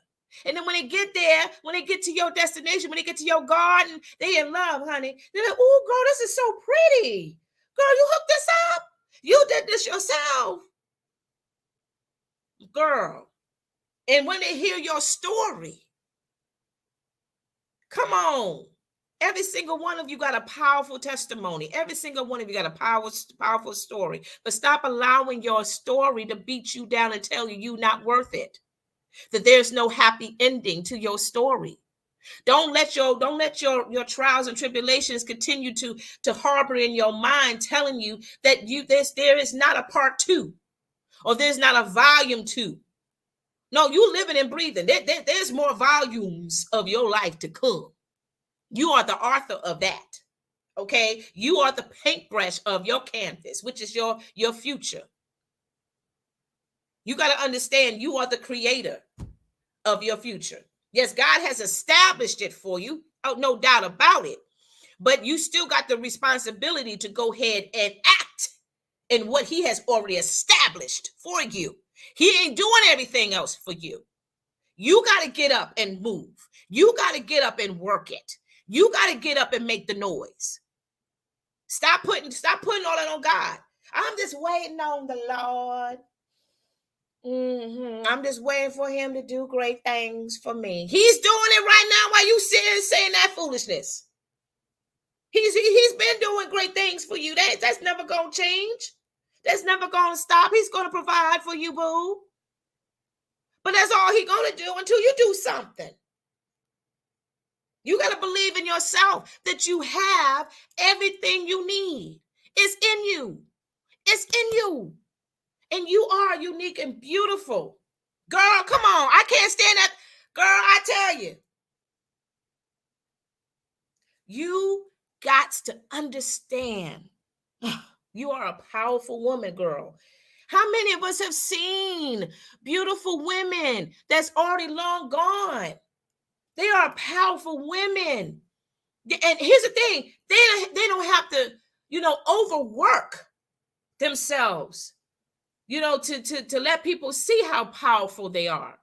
And then when they get there, when they get to your destination, when they get to your garden, they in love, honey. They're like, oh, girl, this is so pretty. Girl, you hooked this up? You did this yourself. Girl. And when they hear your story, come on. Every single one of you got a powerful testimony. Every single one of you got a powerful story. But stop allowing your story to beat you down and tell you you're not worth it. That there's no happy ending to your story. Don't let your trials and tribulations continue to harbor in your mind, telling you that there is not a part 2, or there's not a volume 2. No, you living and breathing. There's more volumes of your life to come. You are the author of that. Okay, you are the paintbrush of your canvas, which is your future. You got to understand you are the creator of your future. Yes, God has established it for you. Oh, no doubt about it. But you still got the responsibility to go ahead and act in what he has already established for you. He ain't doing everything else for you. You got to get up and move. You got to get up and work it. You got to get up and make the noise. Stop putting all that on God. I'm just waiting on the Lord. I'm just waiting for him to do great things for me. He's doing it right now while you sitting saying that foolishness. He's been doing great things for you. That's never going to change. That's never going to stop. He's going to provide for you, boo. But that's all he's going to do until you do something. You got to believe in yourself that you have everything you need. It's in you. It's in you. And you are unique and beautiful. Girl, come on. I can't stand that. Girl, I tell you. You got to understand. You are a powerful woman, girl. How many of us have seen beautiful women that's already long gone? They are powerful women. And here's the thing. They don't have to, overwork themselves, to let people see how powerful they are.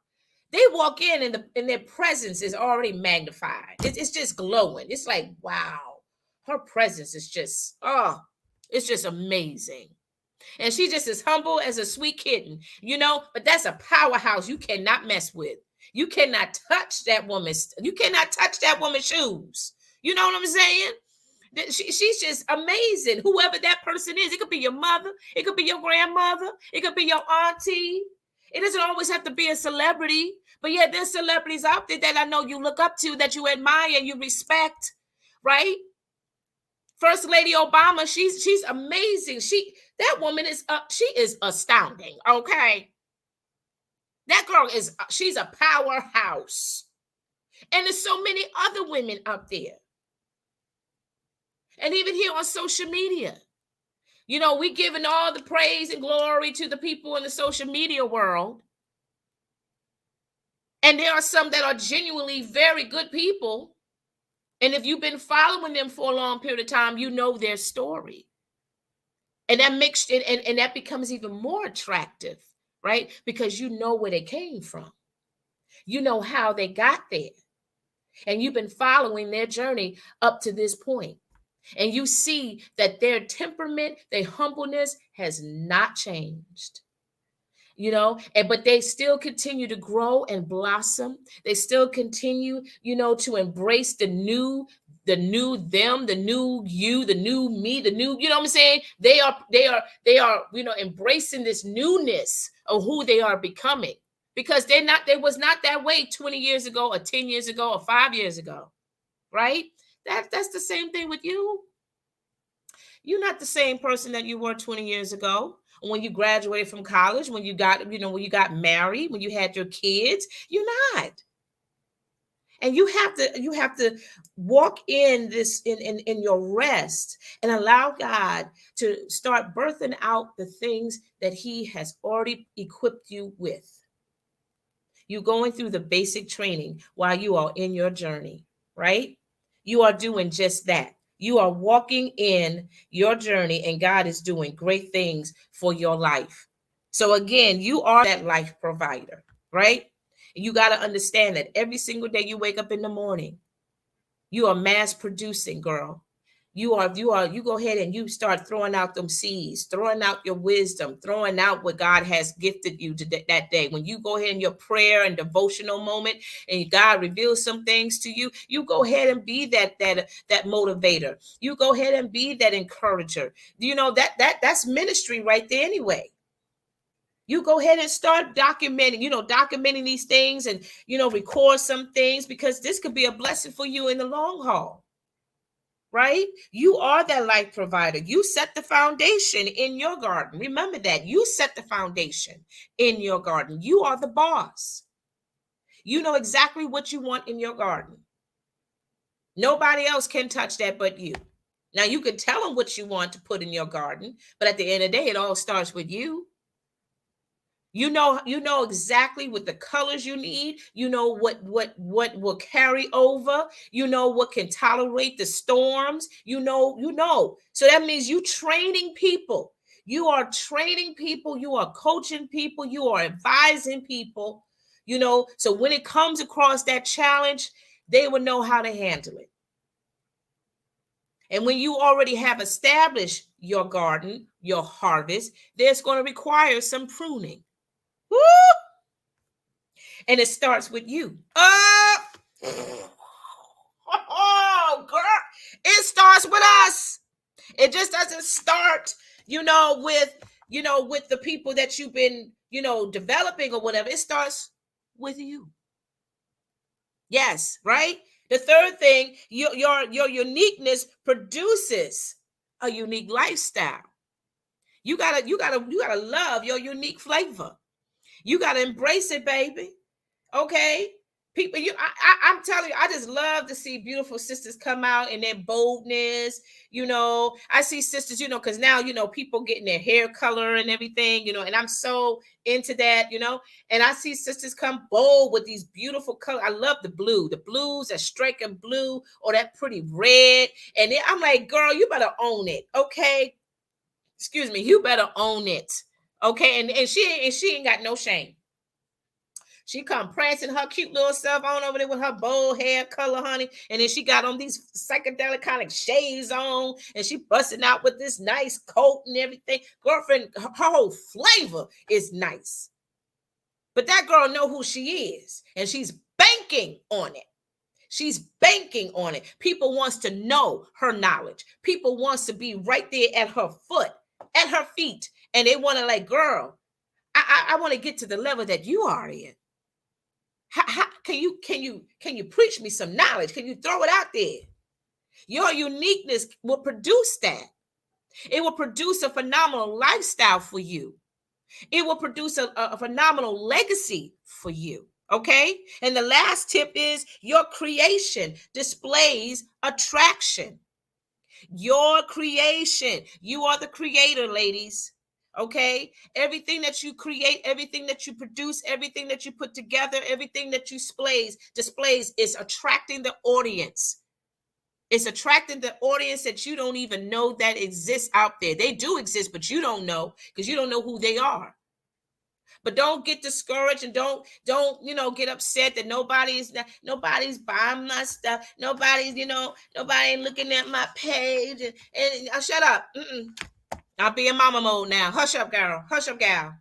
They walk in and their presence is already magnified. It's just glowing. It's like, wow, her presence is just, it's just amazing. And she's just as humble as a sweet kitten, but that's a powerhouse you cannot mess with. You cannot touch that woman. You cannot touch that woman's shoes. You know what I'm saying? She's just amazing. Whoever that person is, it could be your mother, it could be your grandmother, it could be your auntie. It doesn't always have to be a celebrity, but yeah, there's celebrities out there that I know you look up to, that you admire and you respect, right? First Lady Obama, she's amazing. That woman is she is astounding. Okay, that girl she's a powerhouse, and there's so many other women up there. And even here on social media, we giving all the praise and glory to the people in the social media world. And there are some that are genuinely very good people. And if you've been following them for a long period of time, you know their story. And that makes it, and that becomes even more attractive, right? Because you know where they came from. You know how they got there. And you've been following their journey up to this point. And you see that their temperament, their humbleness has not changed. But they still continue to grow and blossom. They still continue, to embrace the new them, the new you, the new me, the new, you know what I'm saying? They are, embracing this newness of who they are becoming, because they was not that way 20 years ago or 10 years ago or 5 years ago, right? That's the same thing with you. You're not the same person that you were 20 years ago. When you graduated from college, when you got, when you got married, when you had your kids, you're not. And you have to walk in this in your rest and allow God to start birthing out the things that he has already equipped you with. You're going through the basic training while you are in your journey, right? You are doing just that. You are walking in your journey, and God is doing great things for your life. So, again, you are that life provider, right? And you got to understand that every single day you wake up in the morning, you are mass producing, girl. You go ahead and you start throwing out them seeds, throwing out your wisdom, throwing out what God has gifted you to that day. When you go ahead in your prayer and devotional moment and God reveals some things to you, you go ahead and be that motivator. You go ahead and be that encourager. You know that's ministry right there anyway. You go ahead and start documenting these things, and record some things, because this could be a blessing for you in the long haul, right? You are that life provider. You set the foundation in your garden. Remember that. You set the foundation in your garden. You are the boss. You know exactly what you want in your garden. Nobody else can touch that but you. Now, you can tell them what you want to put in your garden, but at the end of the day, it all starts with you. You know exactly what the colors you need. You know what will carry over. You know what can tolerate the storms. So that means you training people. You are training people. You are coaching people. You are advising people. So when it comes across that challenge, they will know how to handle it. And when you already have established your garden, your harvest, there's going to require some pruning. Woo! And it starts with you. Oh, girl. It starts with us. It just doesn't start, with the people that you've been, developing or whatever. It starts with you. Yes, right? The third thing, your uniqueness produces a unique lifestyle. You gotta love your unique flavor. You gotta embrace it, baby. Okay, people, I'm telling you, I just love to see beautiful sisters come out in their boldness. I see sisters, because now people getting their hair color and everything, and I'm so into that, and I see sisters come bold with these beautiful colors. I love the blues, that striking blue, or that pretty red, and then I'm like, girl, you better own it. Okay, excuse me, you better own it. Okay, and she ain't got no shame. She come prancing her cute little self on over there with her bold hair color, honey. And then she got on these psychedelic kind of shades on, and she busting out with this nice coat and everything. Girlfriend, her whole flavor is nice. But that girl know who she is, and she's banking on it. She's banking on it. People wants to know her knowledge. People wants to be right there at her foot, at her feet, and they want to like, girl, I want to get to the level that you are in. How can you preach me some knowledge? Can you throw it out there? Your uniqueness will produce that. It will produce a phenomenal lifestyle for you. It will produce a phenomenal legacy for you. Okay. And the last tip is your creation displays attraction. Your creation. You are the creator, ladies. Okay, everything that you create, everything that you produce, everything that you put together, everything that you displays is attracting the audience. It's attracting the audience that you don't even know that exists out there. They do exist, but you don't know, because you don't know who they are. But don't get discouraged, and don't get upset that nobody's buying my stuff. Nobody ain't looking at my page, and shut up. I'll be in mama mode now. Hush up, girl. Hush up, gal.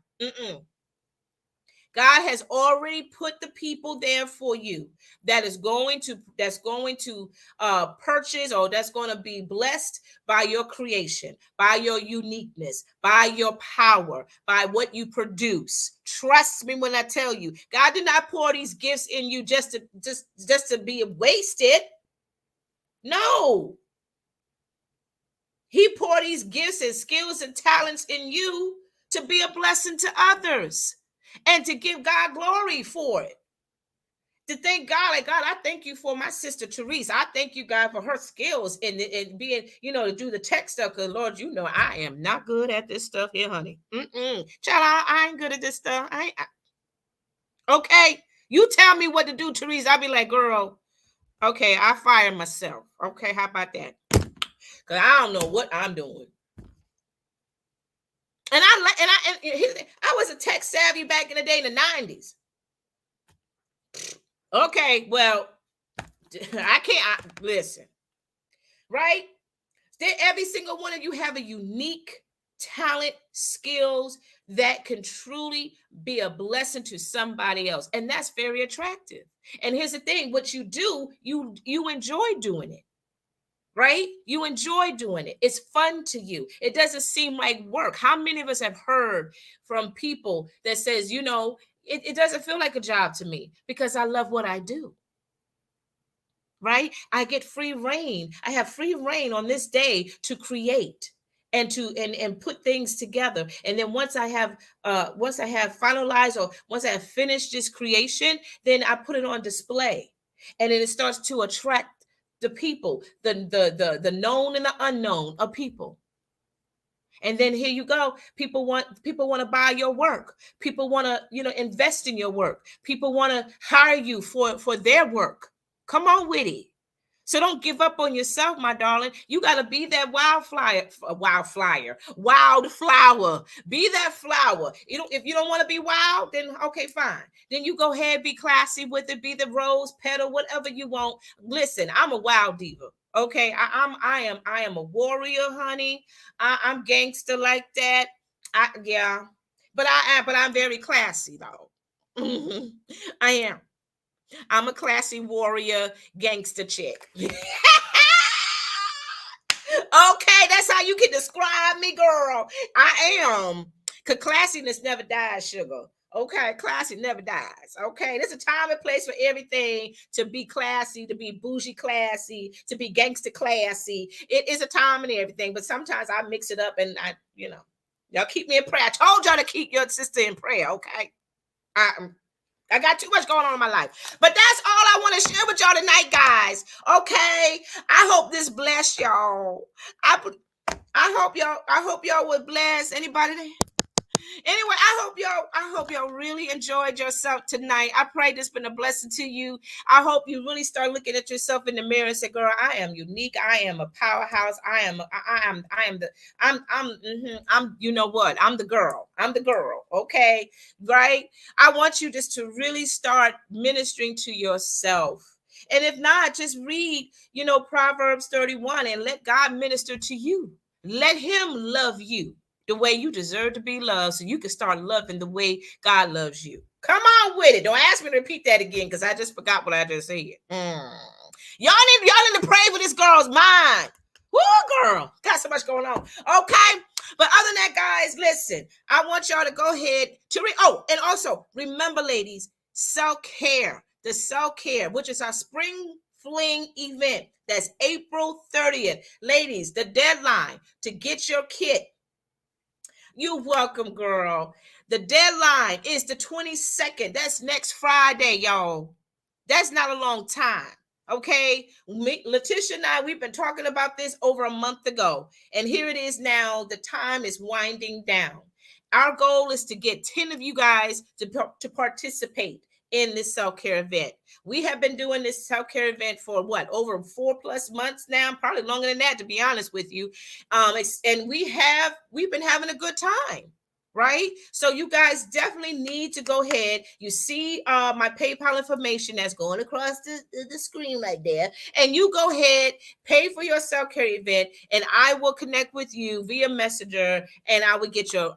God has already put the people there for you that's going to purchase, or that's going to be blessed by your creation, by your uniqueness, by your power, by what you produce. Trust me when I tell you, God did not pour these gifts in you just to be wasted. No. He poured these gifts and skills and talents in you to be a blessing to others and to give God glory for it. To thank God, like, God, I thank you for my sister Therese. I thank you, God, for her skills in being, to do the tech stuff. Because, Lord, I am not good at this stuff here, honey. Child, I ain't good at this stuff. Okay. You tell me what to do, Teresa. I'll be like, girl, okay, I fire myself. Okay, how about that? Because I don't know what I'm doing. And I was a tech savvy back in the day in the 90s. Okay, well, listen, right? Every single one of you have a unique talent, skills that can truly be a blessing to somebody else. And that's very attractive. And here's the thing, what you do, you enjoy doing it. Right? You enjoy doing it. It's fun to you. It doesn't seem like work. How many of us have heard from people that says, it doesn't feel like a job to me because I love what I do. Right? I get free reign. I have free reign on this day to create and put things together. And then once I have finalized, or once I have finished this creation, then I put it on display. And then it starts to attract the people, the known and the unknown of people. And then here you go. People want to buy your work. People want to, invest in your work. People want to hire you for their work. Come on with it. So don't give up on yourself, my darling. You got to be that wildflower. Be that flower. If you don't want to be wild, then okay, fine. Then you go ahead, be classy with it. Be the rose petal, whatever you want. Listen, I'm a wild diva. Okay, I am a warrior, honey. I'm gangster like that. But I'm very classy though. I am. I'm a classy warrior gangster chick. Okay, that's how you can describe me, girl. I am. Because classiness never dies, sugar. Okay, classy never dies. Okay, there's a time and place for everything to be classy, to be bougie classy, to be gangster classy. It is a time and everything, but sometimes I mix it up and y'all keep me in prayer. I told y'all to keep your sister in prayer, okay? I got too much going on in my life. But that's all I want to share with y'all tonight, guys. Okay? I hope this bless y'all. I hope y'all would bless anybody there. Anyway, I hope y'all really enjoyed yourself tonight. I pray this been a blessing to you. I hope you really start looking at yourself in the mirror and say, girl, I am unique. I am a powerhouse. You know what? I'm the girl. Okay. Right. I want you just to really start ministering to yourself. And if not, just read, Proverbs 31 and let God minister to you. Let him love you the way you deserve to be loved, so you can start loving the way God loves you. Come on with it. Don't ask me to repeat that again, because I just forgot what I just said. Y'all need to pray for this girl's mind. Woo, girl. Got so much going on. Okay. But other than that, guys, listen, I want y'all to go ahead to and also remember, ladies, self-care. The self-care, which is our spring fling event. That's April 30th. Ladies, the deadline to get your kit. You're welcome, girl. The deadline is the 22nd. That's next Friday, y'all. That's not a long time. Okay. Leticia and I, we've been talking about this over a month ago. And here it is now. The time is winding down. Our goal is to get 10 of you guys to participate in this self-care event. We have been doing this self-care event for over 4+ months now, probably longer than that, to be honest with you. And we've been having a good time, right? So you guys definitely need to go ahead. You see my PayPal information that's going across the screen right there. And you go ahead, pay for your self-care event, and I will connect with you via Messenger, and I will get your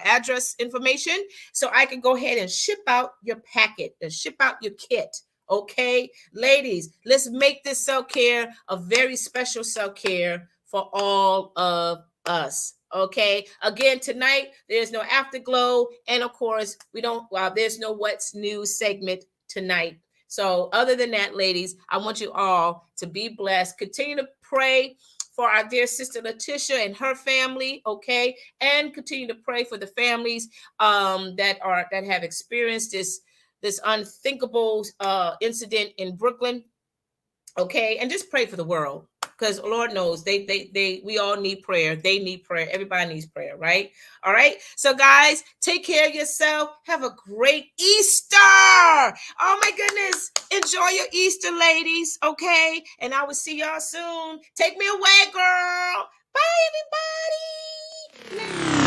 address information so I can go ahead and ship out your packet and ship out your kit. Okay, ladies, let's make this self-care a very special self-care for all of us. Okay, again, tonight there's no afterglow, and of course there's no what's new segment tonight. So other than that, ladies, I want you all to be blessed. Continue to pray for our dear sister Leticia and her family, okay, and continue to pray for the families that have experienced this unthinkable incident in Brooklyn, okay, and just pray for the world. because Lord knows we all need prayer. They need prayer. Everybody needs prayer, right? All right. So guys, take care of yourself. Have a great Easter. Oh my goodness. Enjoy your Easter, ladies. Okay. And I will see y'all soon. Take me away, girl. Bye, everybody.